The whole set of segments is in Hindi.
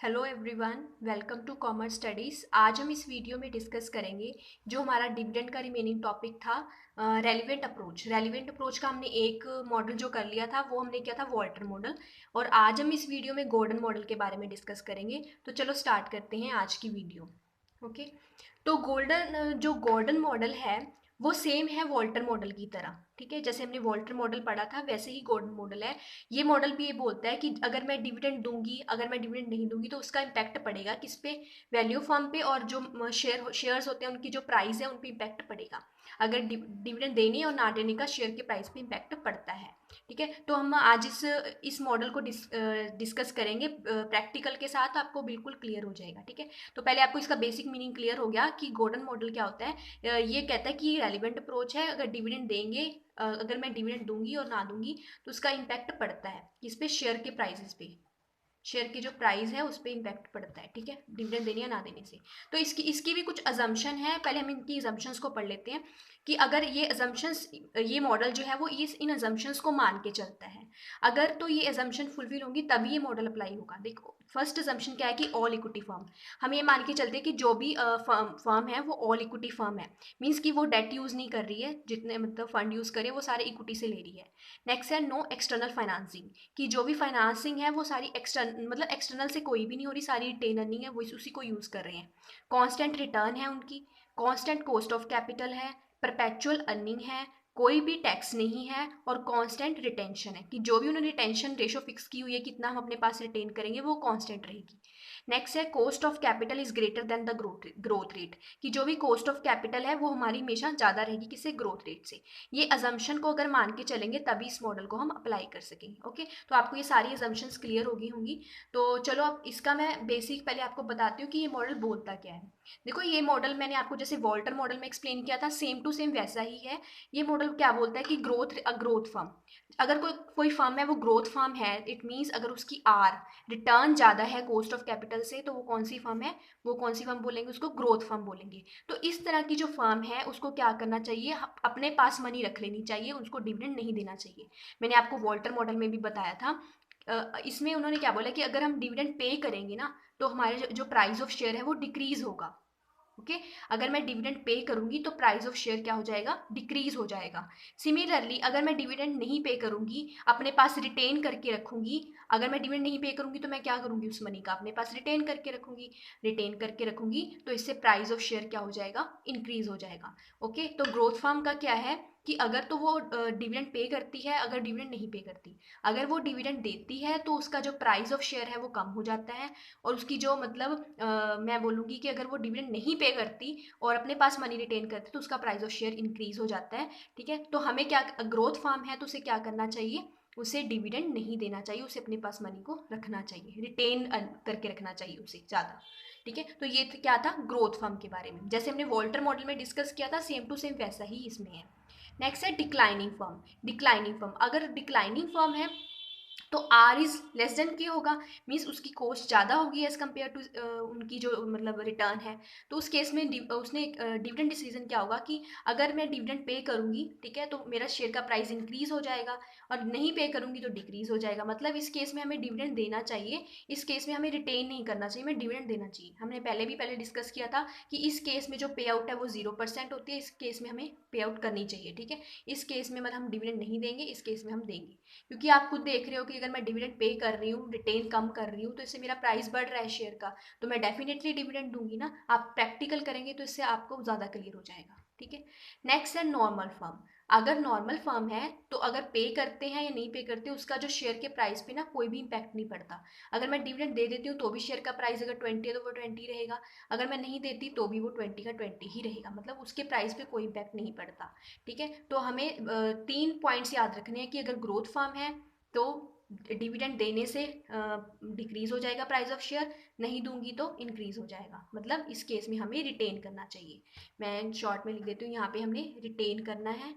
Hello everyone, welcome to commerce studies. आज हम इस वीडियो में डिस्कस करेंगे जो हमारा डिविडेंड का रिमेनिंग टॉपिक था, रेलिवेंट अप्रोच का हमने एक मॉडल जो कर लिया था वो हमने किया था वॉल्टर मॉडल। और आज हम इस वीडियो में गॉर्डन मॉडल के बारे में डिस्कस करेंगे। तो चलो स्टार्ट करते हैं आज की वीडियो। ओके। तो जो गॉर्डन मॉडल है वो सेम है वॉल्टर मॉडल की तरह। ठीक है, जैसे हमने वॉल्टर मॉडल पढ़ा था वैसे ही गॉर्डन मॉडल है। ये मॉडल भी ये बोलता है कि अगर मैं डिविडेंड दूंगी, अगर मैं डिविडेंड नहीं दूंगी तो उसका इम्पैक्ट पड़ेगा किस पे, वैल्यू फर्म पे, और जो शेयर्स होते हैं उनकी जो प्राइस है उन पे इम्पैक्ट पड़ेगा। अगर डिविडेंड देने और ना देने का शेयर के प्राइस पे इम्पैक्ट पड़ता है। ठीक है, तो हम आज इस मॉडल को डिस्कस करेंगे प्रैक्टिकल के साथ, आपको बिल्कुल क्लियर हो जाएगा। ठीक है, तो पहले आपको इसका बेसिक मीनिंग क्लियर हो गया कि गॉर्डन मॉडल क्या होता है। ये कहता है कि रेलिवेंट अप्रोच है, अगर डिविडेंड देंगे, अगर मैं डिविडेंड दूंगी और ना दूंगी तो उसका इम्पैक्ट पड़ता है किस पे, शेयर के प्राइसेस पे, शेयर की जो प्राइस है उस पर इम्पैक्ट पड़ता है। ठीक है, डिविडेंड देने या ना देने से। तो इसकी इसकी भी कुछ अजम्पशन है, पहले हम इनकी अजम्पशंस को पढ़ लेते हैं कि अगर ये अजम्पशंस, ये मॉडल जो है वो इन अजम्पशंस को मान के चलता है। अगर तो ये अजम्पशन फुलफिल होंगी तभी ये मॉडल अप्लाई होगा। देखो, फर्स्ट अजम्पशन क्या है कि ऑल इक्विटी फर्म। हम ये मान के चलते हैं कि जो भी फर्म है वो ऑल इक्विटी फर्म है। मीन्स कि वो डेट यूज़ नहीं कर रही है, जितने मतलब फंड यूज़ करे वो सारे इक्विटी से ले रही है। नेक्स्ट है नो एक्सटर्नल फाइनेंसिंग, कि जो भी फाइनेंसिंग है वो सारी एक्सटर्नल से कोई भी नहीं हो रही, सारी रिटेन अर्निंग है वो उसी को यूज़ कर रहे हैं। कांस्टेंट रिटर्न है उनकी, कांस्टेंट कॉस्ट ऑफ कैपिटल है, परपेचुअल अर्निंग है, कोई भी टैक्स नहीं है, और कांस्टेंट रिटेंशन है कि जो भी उन्होंने रिटेंशन रेशो फिक्स की हुई है कितना हम अपने पास रिटेन करेंगे वो कांस्टेंट रहेगी। नेक्स्ट है cost of capital is greater then the growth rate, कि जो भी कॉस्ट ऑफ कैपिटल है वो हमारी हमेशा ज़्यादा रहेगी किससे, ग्रोथ रेट से। ये अजम्पशन को अगर मान के चलेंगे तभी इस मॉडल को हम अप्लाई कर सकेंगे। ओके, तो आपको ये सारी अजम्पशंस क्लियर हो गई होंगी। तो चलो अब इसका मैं बेसिक पहले आपको बताती हूँ कि ये मॉडल बोलता क्या है। देखो, ये मॉडल मैंने आपको जैसे वॉल्टर मॉडल में एक्सप्लेन किया था, सेम टू सेम वैसा ही है। ये मॉडल क्या बोलता है कि ग्रोथ फर्म, अगर कोई कोई फर्म है वो ग्रोथ फर्म है, इट मीन्स अगर उसकी रिटर्न ज़्यादा है कॉस्ट ऑफ कैपिटल से, तो वो कौन सी फर्म है, वो कौन सी फर्म बोलेंगे, उसको ग्रोथ फर्म बोलेंगे। तो इस तरह की जो फर्म है उसको क्या करना चाहिए, अपने पास मनी रख लेनी चाहिए, उसको डिविडेंड नहीं देना चाहिए। मैंने आपको वॉल्टर मॉडल में भी बताया था। इसमें उन्होंने क्या बोला कि अगर हम डिविडेंड पे करेंगे ना तो हमारे जो प्राइस ऑफ शेयर है वो डिक्रीज होगा। ओके, अगर मैं डिविडेंड पे करूंगी तो प्राइस ऑफ शेयर क्या हो जाएगा, डिक्रीज हो जाएगा। सिमिलरली अगर मैं डिविडेंड नहीं पे करूंगी, अपने पास रिटेन करके रखूंगी, अगर मैं डिविडेंड नहीं पे करूंगी तो मैं क्या करूंगी, उस मनी का अपने पास रिटेन करके रखूंगी। रिटेन करके रखूंगी तो इससे प्राइस ऑफ शेयर क्या हो जाएगा, इंक्रीज हो जाएगा। ओके, तो ग्रोथ फर्म का क्या है कि अगर तो वो डिविडेंड पे करती है, अगर डिविडेंड नहीं पे करती, अगर वो डिविडेंड देती है तो उसका जो प्राइस ऑफ शेयर है वो कम हो जाता है। और उसकी जो मतलब मैं बोलूँगी कि अगर वो डिविडेंड नहीं पे करती और अपने पास मनी रिटेन करती तो उसका प्राइस ऑफ शेयर इंक्रीज हो जाता है। ठीक है, तो हमें क्या, ग्रोथ फार्म है तो उसे क्या करना चाहिए, उसे डिविडेंड नहीं देना चाहिए, उसे अपने पास मनी को रखना चाहिए, रिटेन करके रखना चाहिए उसे ज़्यादा। ठीक है, तो ये क्या था ग्रोथ फर्म के बारे में, जैसे हमने वॉल्टर मॉडल में डिस्कस किया था सेम टू सेम वैसा ही इसमें है। नेक्स्ट है डिक्लाइनिंग फर्म। डिक्लाइनिंग फर्म, अगर डिक्लाइनिंग फर्म है तो आर इज लेस देन के होगा, मीन्स उसकी कॉस्ट ज़्यादा होगी एज कम्पेयर टू उनकी जो मतलब रिटर्न है। तो उस केस में उसने डिविडेंड डिसीजन क्या होगा कि अगर मैं डिविडेंड पे करूंगी, ठीक है, तो मेरा शेयर का प्राइस इंक्रीज हो जाएगा, और नहीं पे करूंगी तो डिक्रीज हो जाएगा। मतलब इस केस में हमें डिविडेंड देना चाहिए, इस केस में हमें रिटेन नहीं करना चाहिए, हमें डिविडेंड देना चाहिए। हमने पहले डिस्कस किया था कि इस केस में जो पे आउट है वो 0% होती है, इस केस में हमें पे आउट करनी चाहिए। ठीक है, इस केस में मतलब हम डिविडेंड नहीं देंगे, इस केस में हम देंगे, क्योंकि आप खुद देख रहे हो कि अगर मैं डिविडेंड पे कर रही हूँ, रिटेन कम कर रही हूँ, तो इससे मेरा प्राइस बढ़ रहा है शेयर का, तो मैं डेफिनेटली डिविडेंड दूंगी ना। आप प्रैक्टिकल करेंगे तो इससे आपको ज़्यादा क्लियर हो जाएगा। ठीक है, नेक्स्ट है नॉर्मल फर्म। अगर नॉर्मल फर्म है तो अगर पे करते हैं या नहीं पे करते, उसका जो शेयर के प्राइस पे ना कोई भी इम्पैक्ट नहीं पड़ता। अगर मैं डिविडेंड दे देती हूँ तो भी शेयर का प्राइस अगर 20 है तो वो 20 रहेगा, अगर मैं नहीं देती तो भी वो 20 का 20 ही रहेगा, मतलब उसके प्राइस पे कोई इम्पैक्ट नहीं पड़ता। ठीक है, तो हमें 3 पॉइंट्स याद रखने हैं कि अगर ग्रोथ फर्म है तो डिविडेंड देने से डिक्रीज हो जाएगा प्राइस ऑफ शेयर, नहीं दूंगी तो इंक्रीज हो जाएगा, मतलब इस केस में हमें रिटेन करना चाहिए। मैं शॉर्ट में लिख देती हूँ, यहाँ पे हमने रिटेन करना है,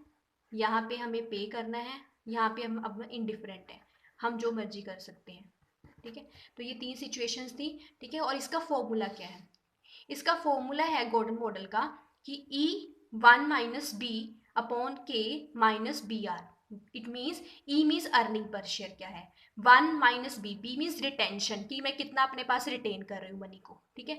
यहाँ पे हमें पे करना है, यहाँ पे हम अब इनडिफरेंट है, हम जो मर्जी कर सकते हैं। ठीक है, तो ये 3 सिचुएशंस थी। ठीक है, और इसका फॉर्मूला क्या है, इसका फॉर्मूला है गॉर्डन मॉडल का कि E1 - B upon K - BR। It means E means earning per share क्या है, one minus B, B means retention, कि मैं कितना अपने पास रिटेन कर रही हूँ मनी को, ठीक है।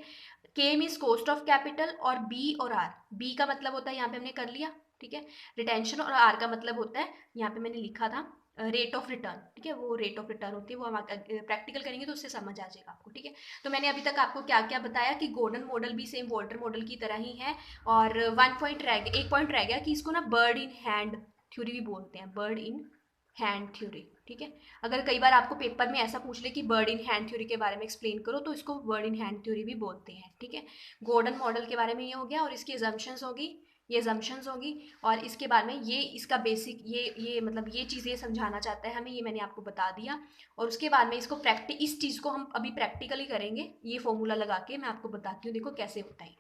के मीन्स कॉस्ट ऑफ कैपिटल, और बी और आर, बी का मतलब होता है यहाँ पे हमने कर लिया, ठीक है, रिटेंशन, और आर का मतलब होता है यहाँ पे मैंने लिखा था रेट ऑफ रिटर्न, ठीक है, वो रेट ऑफ रिटर्न होती है, वो हम प्रैक्टिकल करेंगे तो उससे समझ आ जाएगा आपको, ठीक है। तो मैंने अभी तक आपको क्या क्या बताया कि गॉर्डन मॉडल भी सेम वॉल्टर मॉडल की तरह ही है, और एक पॉइंट रह गया कि इसको ना बर्ड इन हैंड थ्योरी भी बोलते हैं, बर्ड इन हैंड थ्योरी, ठीक है। अगर कई बार आपको पेपर में ऐसा पूछ ले कि बर्ड इन हैंड थ्योरी के बारे में एक्सप्लेन करो, तो इसको बर्ड इन हैंड थ्योरी भी बोलते हैं, ठीक है। गॉर्डन मॉडल के बारे में ये हो गया, और इसकी एजम्पशंस होगी, ये एजम्पशंस होगी, और इसके बारे में ये इसका बेसिक ये मतलब ये चीज़ ये समझाना चाहता है हमें, ये मैंने आपको बता दिया। और उसके बाद में इसको इस चीज़ को हम अभी प्रैक्टिकली करेंगे, ये फॉर्मूला लगा के मैं आपको बताती हूँ, देखो कैसे होता है।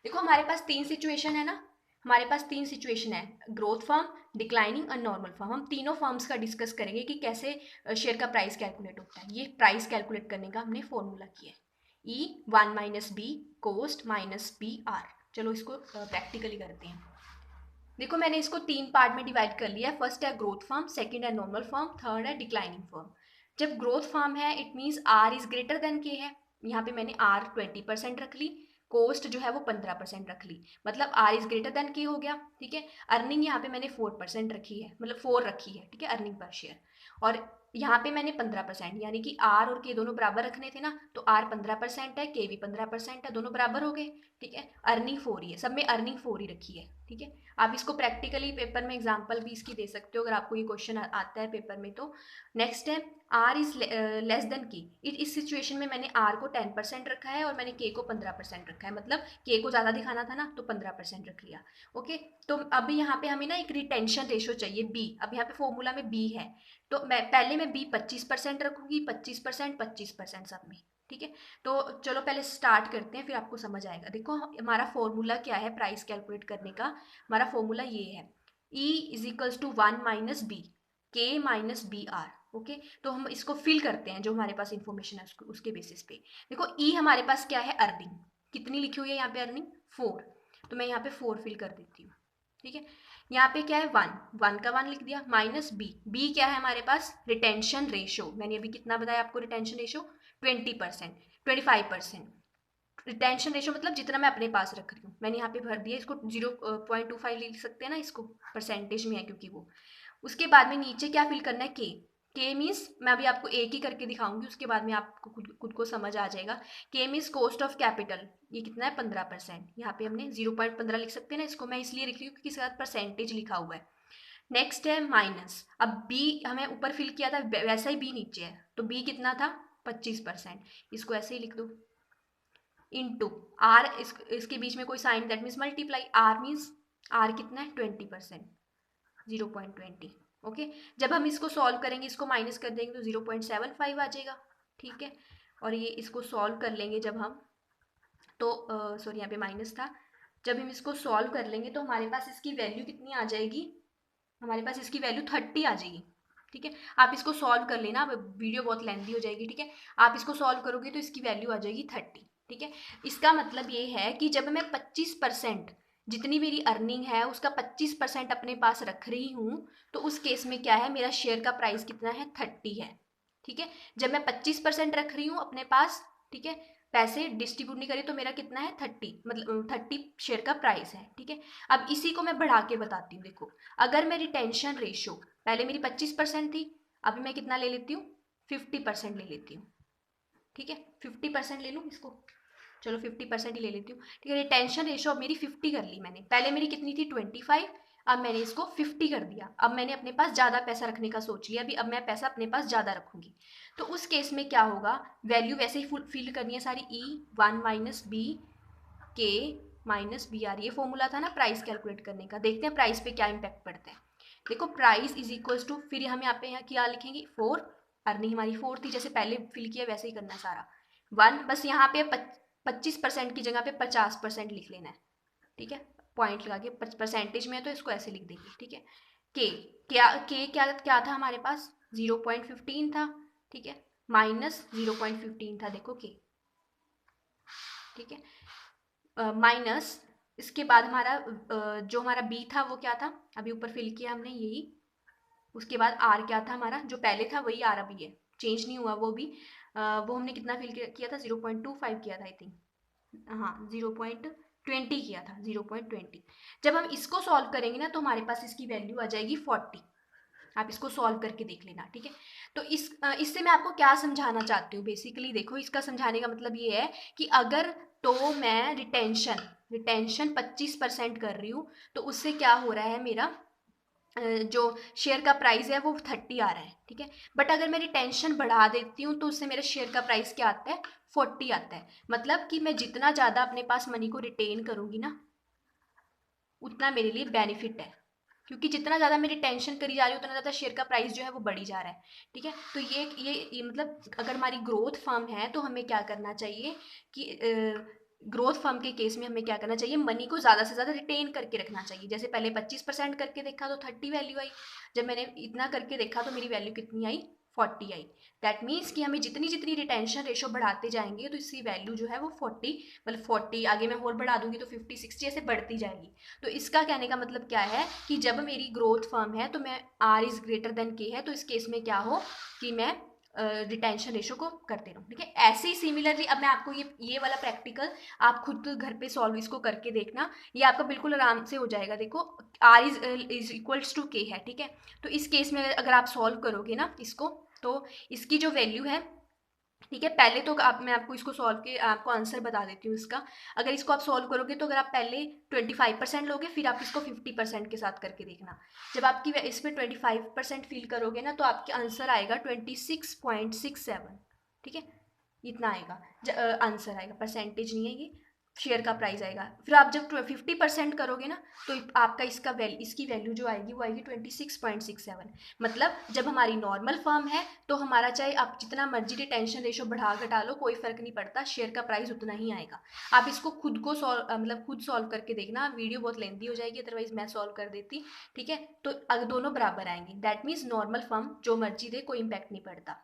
देखो हमारे पास तीन सिचुएशन है ना, हमारे पास तीन सिचुएशन है, ग्रोथ फर्म, डिक्लाइनिंग और नॉर्मल फर्म। हम तीनों फर्म्स का डिस्कस करेंगे कि कैसे शेयर का प्राइस कैलकुलेट होता है। ये प्राइस कैलकुलेट करने का हमने फॉर्मूला किया है, E one minus B cost minus B R. चलो इसको प्रैक्टिकली करते हैं। देखो मैंने इसको तीन पार्ट में डिवाइड कर लिया है, फर्स्ट है ग्रोथ फर्म, सेकंड है नॉर्मल फर्म, थर्ड है डिक्लाइनिंग फर्म। जब ग्रोथ फर्म है it means R is greater than K है, यहाँ पे मैंने आर 20% रख ली, कोस्ट जो है वो 15% रख ली, मतलब आर इज ग्रेटर देन के हो गया, ठीक है। अर्निंग यहाँ पे मैंने 4% रखी है, मतलब 4 रखी है, ठीक है, अर्निंग पर शेयर। और यहाँ पे मैंने 15%, यानी कि आर और के दोनों बराबर रखने थे ना, तो आर 15% है, के भी 15% है, दोनों बराबर हो गए, ठीक है। अर्निंग 4 ही है, सब में अर्निंग 4 ही रखी है, ठीक है। आप इसको प्रैक्टिकली पेपर में एग्जाम्पल भी इसकी दे सकते हो अगर आपको ये क्वेश्चन आता है पेपर में तो। नेक्स्ट है आर इज लेस देन की, इस सिचुएशन में मैंने आर को 10% रखा है और मैंने के को 15% रखा है, मतलब के को ज़्यादा दिखाना था ना, तो 15% रख लिया, ओके। तो अभी यहाँ पे हमें ना एक रिटेंशन रेशो चाहिए बी, अब यहाँ पे फॉर्मूला में बी है, तो मैं बी 25% रखूंगी, 25%, 25% सब में, ठीक है। तो चलो पहले स्टार्ट करते हैं, फिर आपको समझ आएगा। देखो हमारा फॉर्मूला क्या है प्राइस कैलकुलेट करने का, हमारा फॉर्मूला ये है, E is equals to 1 minus B, K minus B R, okay. तो हम इसको फिल करते हैं जो हमारे पास इंफॉर्मेशन है उसके बेसिस पे। देखो E हमारे पास क्या है, अर्निंग, कितनी लिखी हुई है यहाँ पे अर्निंग 4, तो मैं यहाँ पे 4 फिल कर देती हूँ, ठीक है। यहाँ पे क्या है 1 का 1 लिख दिया, माइनस बी, बी क्या है हमारे पास, रिटेंशन रेशो, मैंने अभी कितना बताया आपको रिटेंशन रेशो, 20%, 25%। रिटेंशन रेशो मतलब जितना मैं अपने पास रख रही हूँ, मैंने यहाँ पे भर दिया, इसको 0.25 लिख सकते हैं ना, इसको परसेंटेज में है क्योंकि वो। उसके बाद में नीचे क्या फिल करना है, के मीन्स मैं अभी आपको एक ही करके दिखाऊंगी, उसके बाद में आपको खुद को समझ आ जाएगा। के मीन्स कॉस्ट ऑफ कैपिटल, ये कितना है 15%, यहाँ पे हमने 0.15 लिख सकते हैं ना, इसको मैं इसलिए लिख रही हूँ क्योंकि इसके साथ परसेंटेज लिखा हुआ है। नेक्स्ट है माइनस, अब बी हमें ऊपर फिल किया था वैसा ही बी नीचे है, तो बी कितना था 25%, इसको ऐसे ही लिख दो, इनटू आर, इसके बीच में कोई sign, that means multiply, R means R कितना है 20%, 0.20, ओके। जब हम इसको सॉल्व करेंगे, इसको माइनस कर देंगे तो 0.75 आ जाएगा, ठीक है। और ये इसको सॉल्व कर लेंगे जब हम, तो सॉरी यहाँ पे माइनस था, जब हम इसको सॉल्व कर लेंगे तो हमारे पास इसकी वैल्यू कितनी आ जाएगी, हमारे पास इसकी वैल्यू 30 आ जाएगी, ठीक है। आप इसको सॉल्व कर लेना, अब वीडियो बहुत लेंथी हो जाएगी, ठीक है। आप इसको सॉल्व करोगे तो इसकी वैल्यू आ जाएगी 30, ठीक है। इसका मतलब ये है कि जब मैं 25%, जितनी मेरी अर्निंग है उसका 25% अपने पास रख रही हूँ, तो उस केस में क्या है, मेरा शेयर का प्राइस कितना है 30 है, ठीक है। जब मैं 25% रख रही हूँ अपने पास, ठीक है, पैसे डिस्ट्रीब्यूट नहीं करी, तो मेरा कितना है 30, मतलब 30 शेयर का प्राइस है, ठीक है। अब इसी को मैं बढ़ा के बताती हूँ, देखो अगर मेरी टेंशन रेशो पहले मेरी 25% थी, अभी मैं कितना ले लेती हूँ 50% ले लेती हूँ, ठीक है। 50% ले लूँ इसको, चलो 50% ही ले लेती हूँ, ठीक है। रिटेंशन रेशो अब मेरी 50 कर ली मैंने, पहले मेरी कितनी थी 25, अब मैंने इसको 50 कर दिया, अब मैंने अपने पास ज़्यादा पैसा रखने का सोच लिया, अभी अब मैं पैसा अपने पास ज़्यादा रखूंगी, तो उस केस में क्या होगा, वैल्यू वैसे ही फिल करनी है सारी, ई 1 minus B K minus B are, ये फॉर्मूला था ना प्राइस कैलकुलेट करने का। देखते हैं प्राइस पे क्या इम्पैक्ट पड़ता है। देखो प्राइस इज इक्वल्स टू, फिर हम यहाँ पे क्या लिखेंगे 4, अर्निंग हमारी 4 थी, जैसे पहले फिल किया वैसे ही करना है सारा, 1, बस यहाँ पे 25% की जगह पे 50% लिख लेना है, ठीक है। पॉइंट लगा के परसेंटेज में है तो इसको ऐसे लिख देंगे, ठीक है। के क्या था हमारे पास 0.15 था, ठीक है, माइनस 0.15 था, देखो के, ठीक है, माइनस इसके बाद हमारा जो हमारा बी था वो क्या था, अभी ऊपर फिल किया हमने यही, उसके बाद आर क्या था हमारा, जो पहले था वही आर अभी है, चेंज नहीं हुआ वो भी। वो हमने कितना फिल किया था, 0.25 किया था आई थिंक, हाँ 0.20 किया था, 0.20। जब हम इसको सॉल्व करेंगे ना तो हमारे पास इसकी वैल्यू आ जाएगी 40। आप इसको सॉल्व करके देख लेना, ठीक है। तो इससे मैं आपको क्या समझाना चाहती हूँ, बेसिकली देखो इसका समझाने का मतलब ये है कि अगर तो मैं रिटेंशन 25% कर रही हूँ, तो उससे क्या हो रहा है, मेरा जो शेयर का प्राइस है वो 30 आ रहा है, ठीक है। बट अगर मैं रिटेंशन बढ़ा देती हूँ तो उससे मेरे शेयर का प्राइस क्या आता है, 40 आता है। मतलब कि मैं जितना ज़्यादा अपने पास मनी को रिटेन करूँगी ना, उतना मेरे लिए बेनिफिट है, क्योंकि जितना ज़्यादा मेरी टेंशन करी जा रही है उतना ज़्यादा शेयर का प्राइस जो है वो बढ़ी जा रहा है, ठीक है। तो ये मतलब अगर हमारी ग्रोथ फर्म है तो हमें क्या करना चाहिए कि ग्रोथ फर्म के केस में हमें क्या करना चाहिए, मनी को ज़्यादा से ज़्यादा रिटेन करके रखना चाहिए। जैसे पहले 25% करके देखा तो 30 वैल्यू आई, जब मैंने इतना करके देखा तो मेरी वैल्यू कितनी आई, 40 आई। दैट मीन्स कि हमें जितनी जितनी रिटेंशन रेशो बढ़ाते जाएंगे तो इसकी वैल्यू जो है वो 40, मतलब 40 आगे मैं और बढ़ा दूंगी तो 50 60 ऐसे बढ़ती जाएगी। तो इसका कहने का मतलब क्या है कि जब मेरी ग्रोथ फर्म है तो मैं are is greater than K है, तो इस केस में क्या हो कि मैं रिटेंशन रेशो को करते रहूँ, ठीक है। ऐसे ही सिमिलरली अब मैं आपको ये वाला प्रैक्टिकल आप खुद घर पे सॉल्व इसको करके देखना, ये आपका बिल्कुल आराम से हो जाएगा। देखो आर इज इक्वल्स टू के है, ठीक है। तो इस केस में अगर आप सॉल्व करोगे ना इसको, तो इसकी जो वैल्यू है, ठीक है, पहले तो मैं आपको इसको सॉल्व के आपको आंसर बता देती हूँ इसका। अगर इसको आप सॉल्व करोगे तो अगर आप पहले 25% लोगे, फिर आप इसको 50% के साथ करके देखना। जब आपकी इसमें 25% फिल करोगे ना तो आपके आंसर आएगा 26.67, ठीक है, इतना आएगा आंसर आएगा, परसेंटेज नहीं है ये, शेयर का प्राइस आएगा। फिर आप जब 50% करोगे ना तो आपका इसकी वैल्यू जो आएगी वो आएगी 26.67। मतलब जब हमारी नॉर्मल फर्म है तो हमारा चाहे आप जितना मर्जी रिटेंशन रेशो बढ़ा घटा लो कोई फर्क नहीं पड़ता, शेयर का प्राइस उतना ही आएगा। आप इसको खुद को मतलब खुद सॉल्व करके देखना, वीडियो बहुत लेंथी हो जाएगी, अदरवाइज मैं सॉल्व कर देती, ठीक है। तो अगर दोनों बराबर आएंगे दैट मीन्स नॉर्मल फर्म जो मर्जी दे कोई इम्पैक्ट नहीं पड़ता,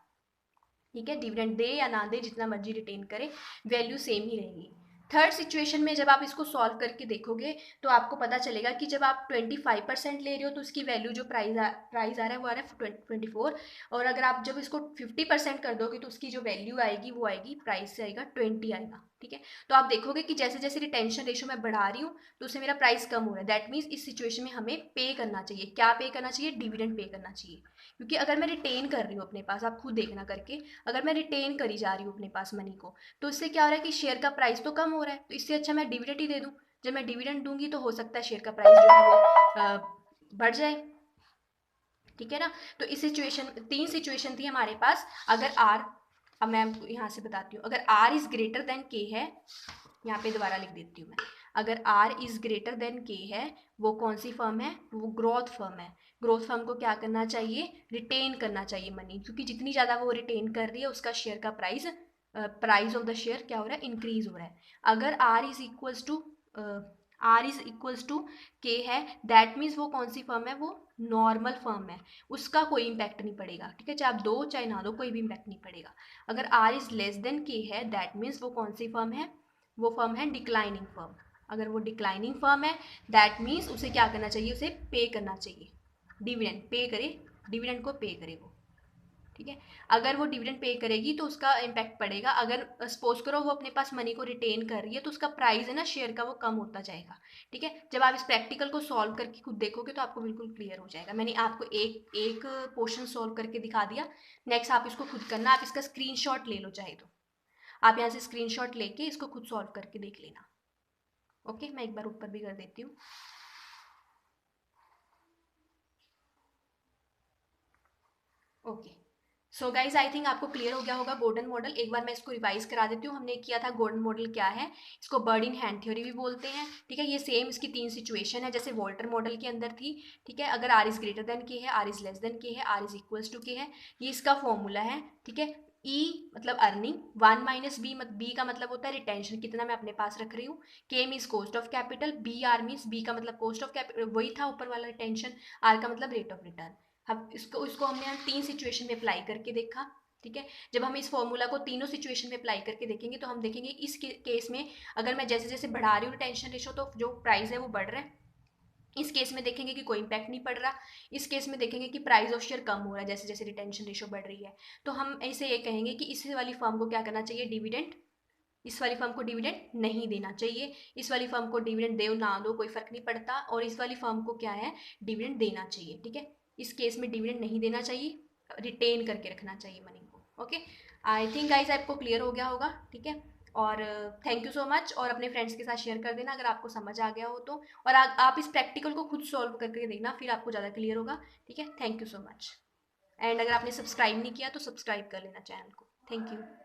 ठीक है। डिविडेंड दे या ना दे, जितना मर्जी रिटेन करे, वैल्यू सेम ही रहेगी। थर्ड सिचुएशन में जब आप इसको सॉल्व करके देखोगे तो आपको पता चलेगा कि जब आप 25% ले रहे हो तो उसकी वैल्यू जो प्राइस आ रहा है वो आ रहा है 24। और अगर आप जब इसको 50% कर दोगे तो उसकी जो वैल्यू आएगी वो आएगी, प्राइस से आएगा 20 आएगा, ठीक है। तो आप देखोगे कि जैसे जैसे रिटेंशन रेशो मैं बढ़ा रही हूँ तो उससे मेरा प्राइस कम हो रहा है। दैट मीन्स इस सिचुएशन में हमें पे करना चाहिए, क्या पे करना चाहिए, डिविडेंड पे करना चाहिए। क्योंकि अगर मैं रिटेन कर रही हूँ अपने पास, आप खुद देखना करके, अगर मैं रिटेन करी जा रही हूँ अपने पास मनी को, तो इससे क्या हो रहा है कि शेयर का प्राइस तो कम हो रहा है, तो इससे अच्छा मैं डिविडेंड ही दे दूँ। जब मैं डिविडेंड दूंगी तो हो सकता है शेयर का प्राइस जो है वो बढ़ जाए, ठीक है ना। तो इस सिचुएशन, तीन सिचुएशन थी हमारे पास। अगर आर, अब मैं यहाँ से बताती हूँ, अगर are is greater than K है, यहाँ पे दोबारा लिख देती हूँ मैं, अगर are is greater than K है, वो कौन सी फर्म है, वो ग्रोथ फर्म है। ग्रोथ फर्म को क्या करना चाहिए, रिटेन करना चाहिए मनी, क्योंकि जितनी ज़्यादा वो रिटेन कर रही है उसका शेयर का प्राइस ऑफ द शेयर क्या हो रहा है, इंक्रीज हो रहा है। अगर आर इज इक्वल्स टू के है, दैट मीन्स वो कौन सी फर्म है, वो नॉर्मल फर्म है, उसका कोई इम्पैक्ट नहीं पड़ेगा, ठीक है। चाहे आप दो चाहे ना दो, कोई भी इम्पैक्ट नहीं पड़ेगा। अगर are is less than K है, दैट मीन्स वो कौन सी फर्म है, वो फर्म है डिक्लाइनिंग फर्म। अगर वो डिक्लाइनिंग फर्म है दैट मीन्स उसे क्या करना चाहिए, उसे पे करना चाहिए, डिविडेंड पे करे, डिविडेंड को पे करे वो, ठीक है। अगर वो डिविडेंड पे करेगी तो उसका इम्पैक्ट पड़ेगा। अगर सपोज करो वो अपने पास मनी को रिटेन कर रही है तो उसका प्राइस है ना शेयर का वो कम होता जाएगा, ठीक है। जब आप इस प्रैक्टिकल को सॉल्व करके खुद देखोगे तो आपको बिल्कुल क्लियर हो जाएगा। मैंने आपको एक एक पोर्शन सॉल्व करके दिखा दिया, नेक्स्ट आप इसको खुद करना। आप इसका स्क्रीनशॉट ले लो चाहे तो, आप यहाँ से स्क्रीनशॉट लेके इसको खुद सॉल्व करके देख लेना। ओके, मैं एक बार ऊपर भी कर देती हूँ। Okay, so guys I think आपको क्लियर हो गया होगा गोल्डन मॉडल। एक बार मैं इसको रिवाइज करा देती हूँ। हमने किया था गोल्डन मॉडल क्या है, इसको बर्ड इन हैंड थ्योरी भी बोलते हैं, ठीक है। ये सेम इसकी तीन सिचुएशन है जैसे वॉल्टर मॉडल के अंदर थी, ठीक है। अगर are is greater than K है, are is less than K है, आर इज इक्वल्स टू के है, ये इसका फॉर्मूला है, ठीक है। ई मतलब earning, one minus B, B का मतलब होता है रिटेंशन, कितना मैं अपने पास रख रही हूँ। K means cost of capital, B R means B का मतलब कॉस्ट ऑफ कैपिटल, वही था ऊपर वाला रिटेंशन, आर का मतलब रेट ऑफ रिटर्न। हम इसको हमने हम तीन सिचुएशन में अप्लाई करके देखा, ठीक है। जब हम इस फॉर्मूला को तीनों सिचुएशन में अप्लाई करके देखेंगे तो हम देखेंगे इस केस में अगर मैं जैसे जैसे बढ़ा रही हूँ रिटेंशन रेशो तो जो प्राइस है वो बढ़ रहा है, इस केस में देखेंगे कि कोई इम्पैक्ट नहीं पड़ रहा। इस केस में देखेंगे कि प्राइस ऑफ शेयर कम हो रहा है जैसे जैसे रिटेंशन रेशो बढ़ रही है। तो हम ऐसे ये कहेंगे कि इस वाली फर्म को क्या करना चाहिए, डिविडेंड, इस वाली फर्म को डिविडेंड नहीं देना चाहिए। इस वाली फर्म को डिविडेंड दो ना दो कोई फर्क नहीं पड़ता, और इस वाली फर्म को क्या है, डिविडेंड देना चाहिए। ठीक है, इस केस में डिविडेंड नहीं देना चाहिए, रिटेन करके रखना चाहिए मनी को। ओके, आई थिंक गाइस आपको क्लियर हो गया होगा। ठीक है, और थैंक यू सो मच, और अपने फ्रेंड्स के साथ शेयर कर देना अगर आपको समझ आ गया हो तो, और आप इस प्रैक्टिकल को खुद सॉल्व करके देखना, फिर आपको ज़्यादा क्लियर होगा। ठीक है, thank you so much. And अगर आपने सब्सक्राइब नहीं किया तो सब्सक्राइब कर लेना चैनल को। Thank you.